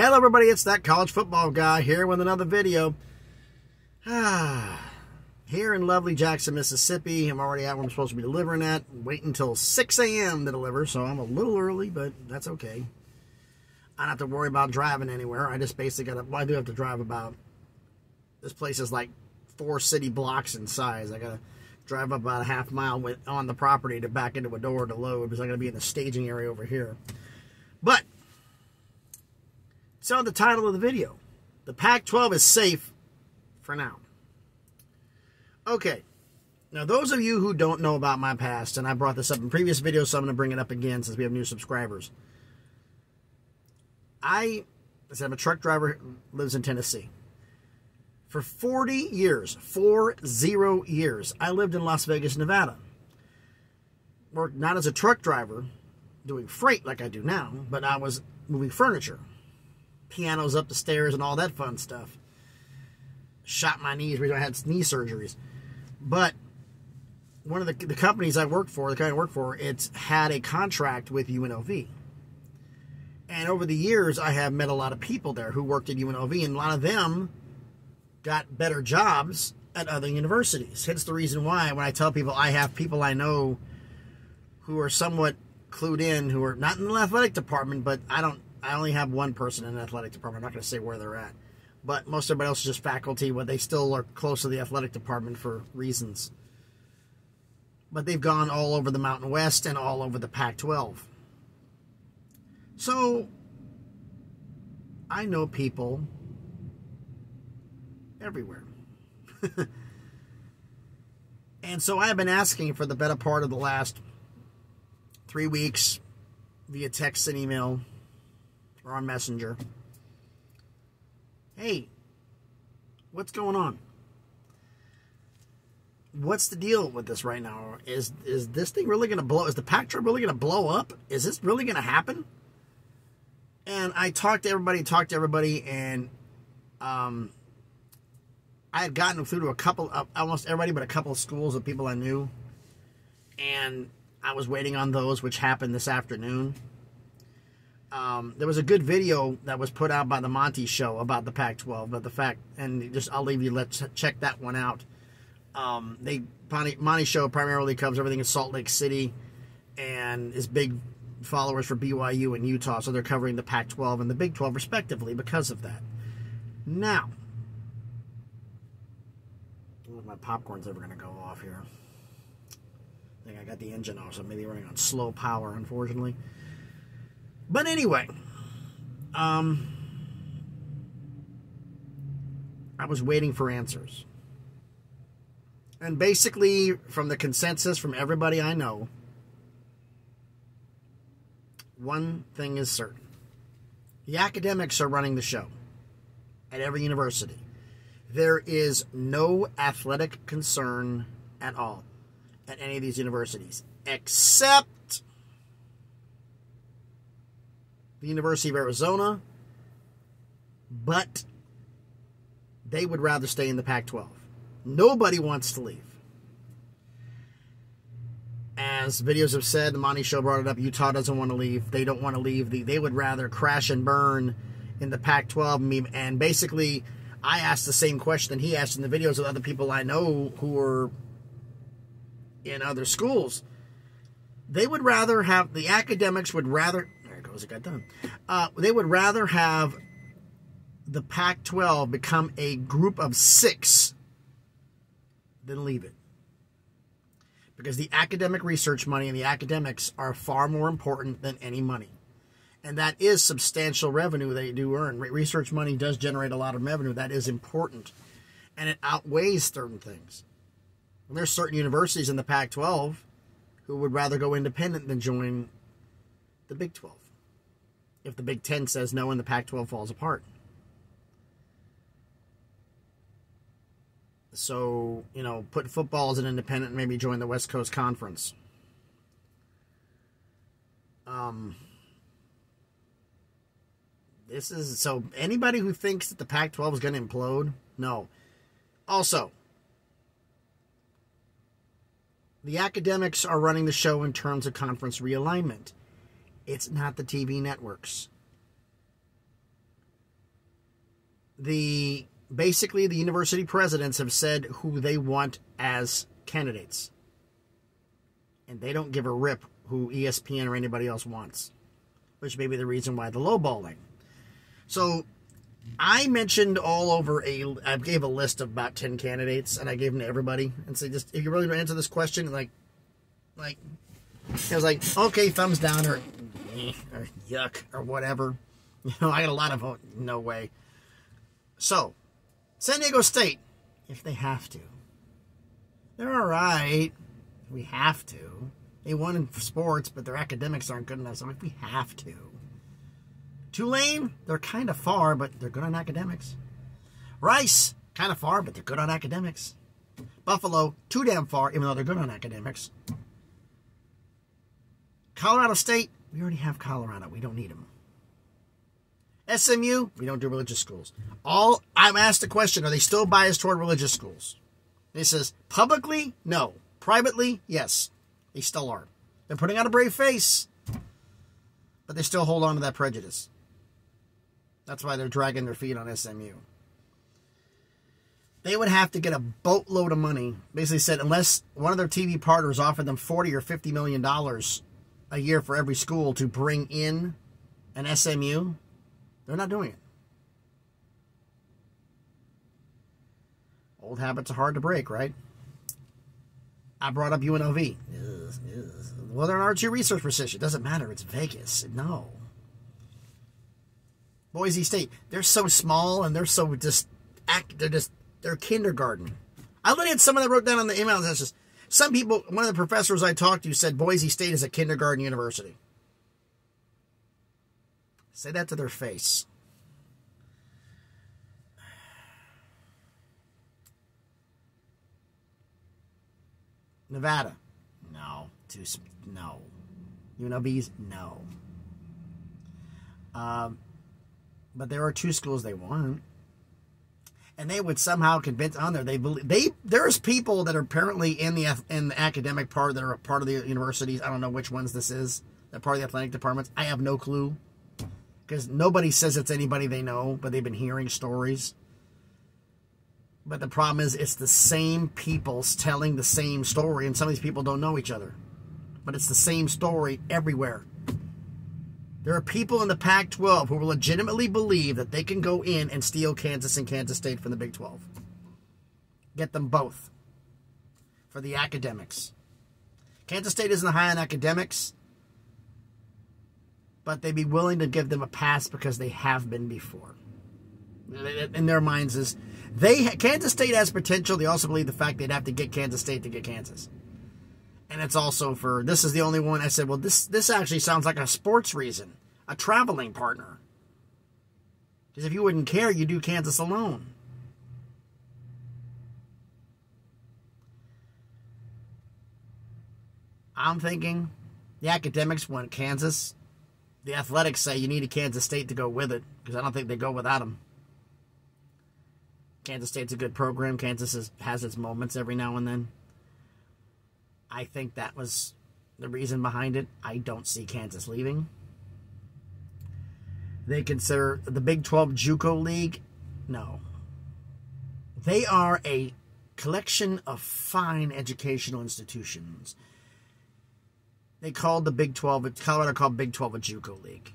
Hello everybody, it's that college football guy here with another video. Here in lovely Jackson, Mississippi. I'm already out where I'm supposed to be delivering at. Waiting until 6 a.m. to deliver, so I'm a little early, but that's okay. I don't have to worry about driving anywhere. I just basically got to, well, I do have to drive about, this place is like 4 city blocks in size. I got to drive up about a half mile on the property to back into a door to load, because I'm going to be in the staging area over here. But, so the title of the video, the Pac-12 is safe for now. Okay, now those of you who don't know about my past, and I brought this up in previous videos, so I'm going to bring it up again since we have new subscribers. I'm a truck driver who lives in Tennessee. For 40 years, 40 years, I lived in Las Vegas, Nevada. Worked not as a truck driver, doing freight like I do now, but I was moving furniture. Pianos up the stairs and all that fun stuff. Shot my knees. I had knee surgeries. But one of the companies I worked for, the company I worked for, it's had a contract with UNLV. And over the years, I have met a lot of people there who worked at UNLV, and a lot of them got better jobs at other universities. Hence the reason why when I tell people I have people I know who are somewhat clued in, who are not in the athletic department, but I only have one person in the athletic department. I'm not going to say where they're at. But most everybody else is just faculty, but they still are close to the athletic department for reasons. But they've gone all over the Mountain West and all over the Pac-12. So, I know people everywhere. And so I have been asking for the better part of the last 3 weeks via text and email or on Messenger. Hey, what's going on? What's the deal with this right now? Is this thing really going to blow? Is the Pac-12 really going to blow up? Is this really going to happen? And I talked to everybody, and I had gotten through to a couple of, almost everybody but a couple of schools of people I knew. And I was waiting on those, which happened this afternoon. There was a good video that was put out by the Monty Show about the Pac-12, but the fact, and just I'll leave you, let's check that one out. Monty Show primarily covers everything in Salt Lake City, and is big followers for BYU and Utah, so they're covering the Pac-12 and the Big 12 respectively because of that. Now, I don't know if my popcorn's ever going to go off here. I think I got the engine off, so maybe running on slow power, unfortunately. But anyway, I was waiting for answers. And basically, from the consensus from everybody I know, one thing is certain. The academics are running the show at every university. There is no athletic concern at all at any of these universities, except the University of Arizona, but they would rather stay in the Pac-12. Nobody wants to leave. As videos have said, the Monty Show brought it up, Utah doesn't want to leave. They don't want to leave. They would rather crash and burn in the Pac-12. And basically, I asked the same question he asked in the videos of other people I know who are in other schools. They would rather have, the academics would rather, it got done. They would rather have the Pac-12 become a group of 6 than leave it. Because the academic research money and the academics are far more important than any money. And that is substantial revenue they do earn. Research money does generate a lot of revenue. That is important. And it outweighs certain things. And there's certain universities in the Pac-12 who would rather go independent than join the Big 12. If the Big 10 says no and the Pac-12 falls apart. So, put football as an independent and maybe join the West Coast Conference. So anybody who thinks that the Pac-12 is going to implode, no. Also, the academics are running the show in terms of conference realignment. It's not the TV networks. basically the university presidents have said who they want as candidates. And they don't give a rip who ESPN or anybody else wants, which may be the reason why the lowballing. So I mentioned I gave a list of about 10 candidates, and I gave them to everybody and said, just, if you really want to answer this question, like, I was like, okay, thumbs down, or yuck, or whatever. You know, I got a lot of vote, no way. So, San Diego State, if they have to. They're all right. We have to. They won in sports, but their academics aren't good enough, so if we have to. Tulane, they're kind of far, but they're good on academics. Rice, kind of far, but they're good on academics. Buffalo, too damn far, even though they're good on academics. Colorado State, we already have Colorado. We don't need them. SMU, we don't do religious schools. I'm asked the question, are they still biased toward religious schools? And he says, publicly, no. Privately, yes. They still are. They're putting on a brave face, but they still hold on to that prejudice. That's why they're dragging their feet on SMU. They would have to get a boatload of money. Basically said, unless one of their TV partners offered them $40 or $50 million a year for every school to bring in an SMU, they're not doing it. Old habits are hard to break, right? I brought up UNLV. Well, they're an R2 research position. It doesn't matter. It's Vegas. No. Boise State. They're so small and they're so they're kindergarten. I looked at someone that wrote down on the email. That's just some people. One of the professors I talked to said Boise State is a kindergarten university. Say that to their face. Nevada, no. No. UNLV's, no. But there are 2 schools they want, and they would somehow convince on there. There's people that are apparently in the academic part that are a part of the universities. I don't know which ones this is. They're part of the athletic departments. I have no clue because nobody says it's anybody they know, but they've been hearing stories. But the problem is it's the same people telling the same story, and some of these people don't know each other. But it's the same story everywhere. There are people in the Pac-12 who will legitimately believe that they can go in and steal Kansas and Kansas State from the Big 12. Get them both for the academics. Kansas State isn't high on academics, but they'd be willing to give them a pass because they have been before. In their minds is Kansas State has potential. They also believe the fact they'd have to get Kansas State to get Kansas. And it's also this is the only one I said, well, this actually sounds like a sports reason, a traveling partner. Because if you wouldn't care, you do Kansas alone. I'm thinking the academics want Kansas. The athletics say you need a Kansas State to go with it, because I don't think they go without them. Kansas State's a good program. Kansas has its moments every now and then. I think that was the reason behind it. I don't see Kansas leaving. They consider the Big 12 JUCO League. No. They are a collection of fine educational institutions. They called the Big 12, Colorado called Big 12 a JUCO League.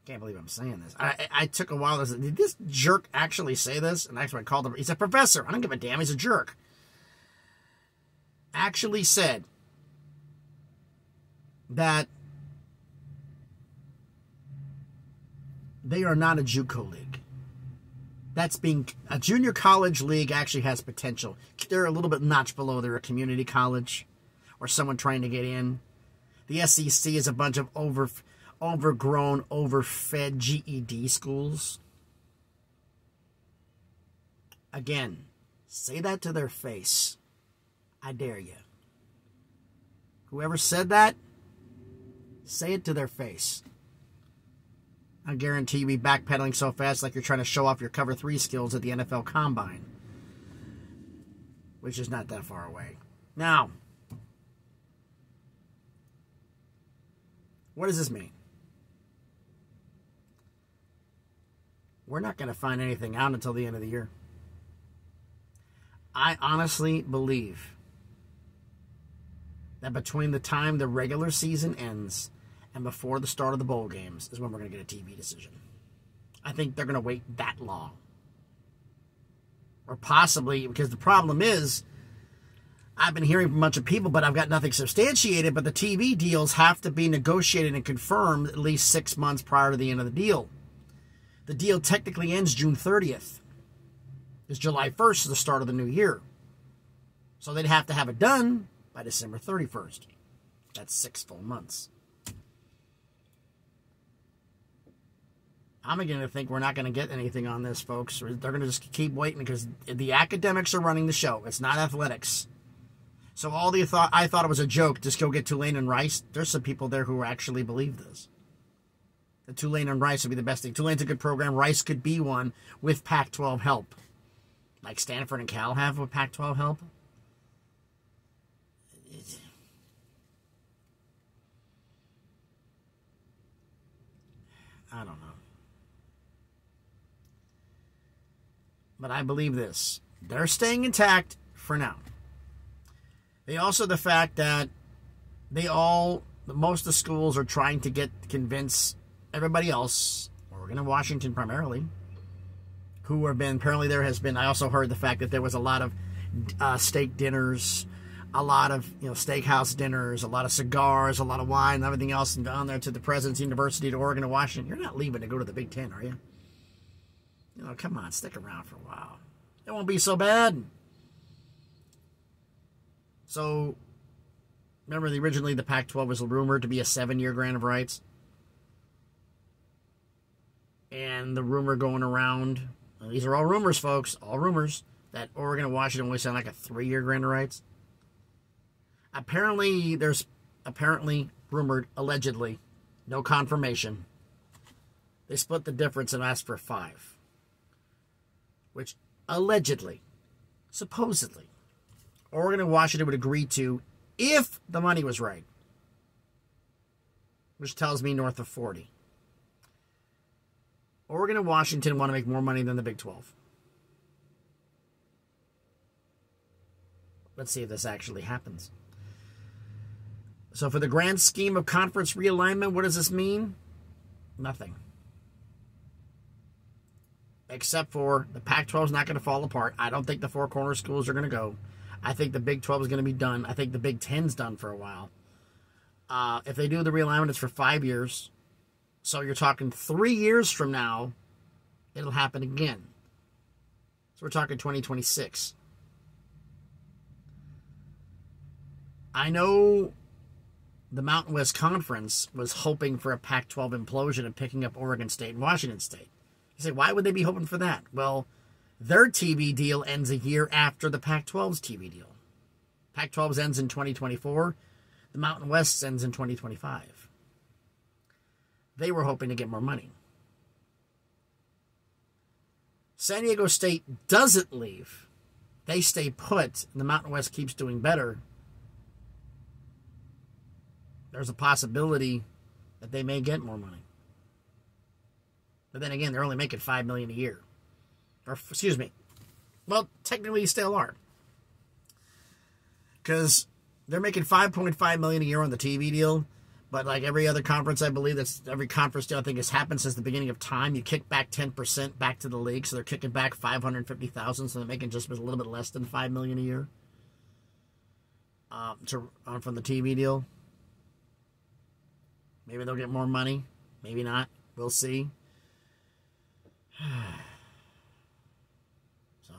Can't believe I'm saying this. I took a while. Did this jerk actually say this? And actually I called him. He's a professor. I don't give a damn. He's a jerk. Actually said that they are not a JUCO league. That's being a junior college league actually has potential. They're a little bit notch below. They're a community college or someone trying to get in. The SEC is a bunch of overgrown, overfed GED schools. Again, say that to their face. I dare you. Whoever said that, say it to their face. I guarantee you'll be backpedaling so fast like you're trying to show off your cover 3 skills at the NFL Combine. Which is not that far away. Now, What does this mean? We're not going to find anything out until the end of the year. I honestly believe that between the time the regular season ends and before the start of the bowl games is when we're going to get a TV decision. I think they're going to wait that long. Or possibly, because the problem is, I've been hearing from a bunch of people, but I've got nothing substantiated, but the TV deals have to be negotiated and confirmed at least 6 months prior to the end of the deal. The deal technically ends June 30th. It's July 1st is the start of the new year. So they'd have to have it done by December 31st. That's 6 full months. I'm beginning to think we're not going to get anything on this, folks. They're going to just keep waiting because the academics are running the show. It's not athletics. So I thought it was a joke. Just go get Tulane and Rice. There's some people there who actually believe this. That Tulane and Rice would be the best thing. Tulane's a good program. Rice could be one with Pac-12 help. Like Stanford and Cal have with Pac-12 help. I don't know. But I believe this. They're staying intact for now. They also, the fact that most of the schools are trying to convince everybody else, Oregon and Washington primarily, who have been, apparently there has been, I also heard the fact that there was a lot of steak dinners, a lot of steakhouse dinners, a lot of cigars, a lot of wine, and everything else, and down there to the President's University to Oregon and Washington. You're not leaving to go to the Big Ten, are you? Come on, stick around for a while. It won't be so bad. So, remember originally the Pac-12 was rumored to be a 7-year grant of rights? And the rumor going around, these are all rumors, folks, all rumors, that Oregon and Washington only sound like a 3-year grant of rights. Apparently, rumored, allegedly, no confirmation. They split the difference and asked for 5. Which, allegedly, supposedly, Oregon and Washington would agree to if the money was right. Which tells me north of 40. Oregon and Washington want to make more money than the Big 12. Let's see if this actually happens. So for the grand scheme of conference realignment, what does this mean? Nothing. Except for the Pac-12 is not going to fall apart. I don't think the four corner schools are going to go. I think the Big 12 is going to be done. I think the Big 10's done for a while. If they do the realignment, it's for 5 years. So you're talking 3 years from now, it'll happen again. So we're talking 2026. I know the Mountain West Conference was hoping for a Pac-12 implosion and picking up Oregon State and Washington State. You say, why would they be hoping for that? Well, their TV deal ends a year after the Pac-12's TV deal. Pac-12's ends in 2024. The Mountain West ends in 2025. They were hoping to get more money. San Diego State doesn't leave. They stay put, and the Mountain West keeps doing better. There's a possibility that they may get more money. But then again, they're only making $5 million a year. Or, excuse me. Well, technically you still are. Because they're making $5.5 million a year on the TV deal. But like every other conference, I believe, every conference deal I think has happened since the beginning of time. You kick back 10% back to the league. So they're kicking back $550,000. So they're making just a little bit less than $5 million a year. From the TV deal. Maybe they'll get more money. Maybe not. We'll see. So,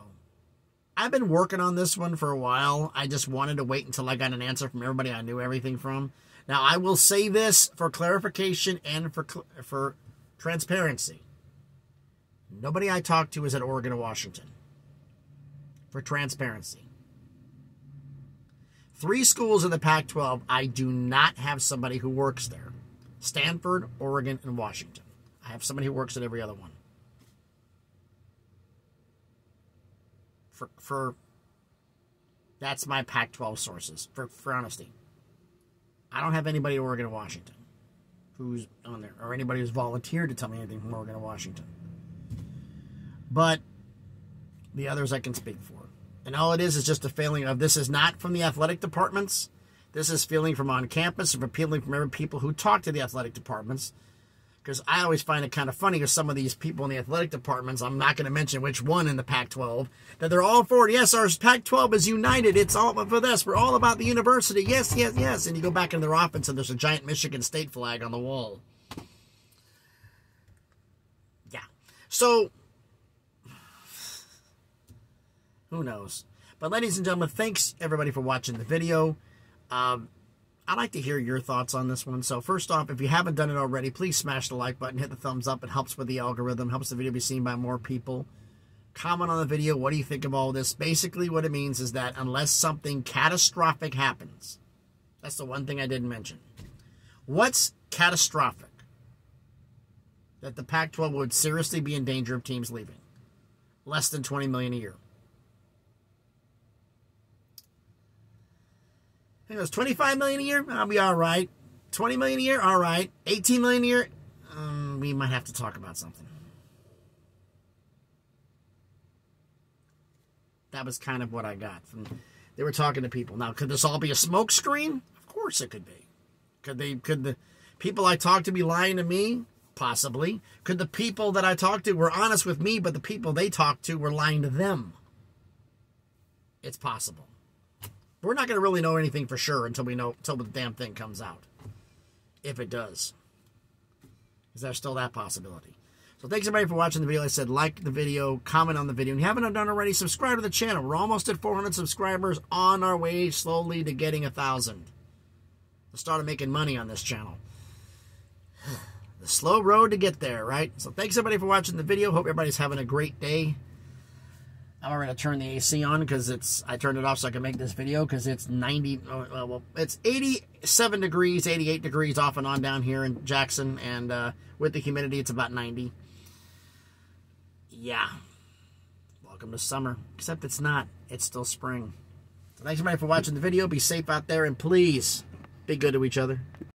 I've been working on this one for a while. I just wanted to wait until I got an answer from everybody I knew everything from. Now, I will say this for clarification and for transparency. Nobody I talked to is at Oregon or Washington. For transparency. 3 schools in the Pac-12, I do not have somebody who works there. Stanford, Oregon, and Washington. I have somebody who works at every other one. That's my Pac-12 sources, for honesty. I don't have anybody at Oregon or Washington. who's on there, or anybody who's volunteered to tell me anything from Oregon or Washington. But the others I can speak for. And all it is just a failing of, this is not from the athletic departments. This is feeling from on campus, and appealing from every people who talk to the athletic departments. Because I always find it kind of funny with some of these people in the athletic departments, I'm not going to mention which one in the Pac-12, that they're all for it. Yes, our Pac-12 is united. It's all for this. We're all about the university. Yes, yes, yes. And you go back in their office and there's a giant Michigan State flag on the wall. Yeah. So, who knows? But ladies and gentlemen, thanks everybody for watching the video. I'd like to hear your thoughts on this one. So first off, if you haven't done it already, please smash the like button, hit the thumbs up. It helps with the algorithm, helps the video be seen by more people. Comment on the video. What do you think of all this? Basically, what it means is that unless something catastrophic happens, that's the one thing I didn't mention. What's catastrophic? That the Pac-12 would seriously be in danger of teams leaving. Less than $20 million a year. I think it was $25 million a year. I'll be all right. $20 million a year, all right. $18 million a year, we might have to talk about something. That was kind of what I got from. They were talking to people. Now, could this all be a smoke screen? Of course, it could be. Could the people I talked to be lying to me? Possibly. Could the people that I talked to were honest with me, but the people they talked to were lying to them? It's possible. We're not going to really know anything for sure until the damn thing comes out. If it does. Is there still that possibility? So thanks everybody for watching the video. Like I said, like the video, comment on the video. And if you haven't done already, subscribe to the channel. We're almost at 400 subscribers, on our way slowly to getting 1,000. I started making money on this channel. The slow road to get there, right? So thanks everybody for watching the video. Hope everybody's having a great day. I'm going to turn the AC on because I turned it off so I can make this video because it's it's 87 degrees, 88 degrees off and on down here in Jackson, and with the humidity, it's about 90. Yeah. Welcome to summer, except it's not. It's still spring. So thanks everybody for watching the video. Be safe out there, and please be good to each other.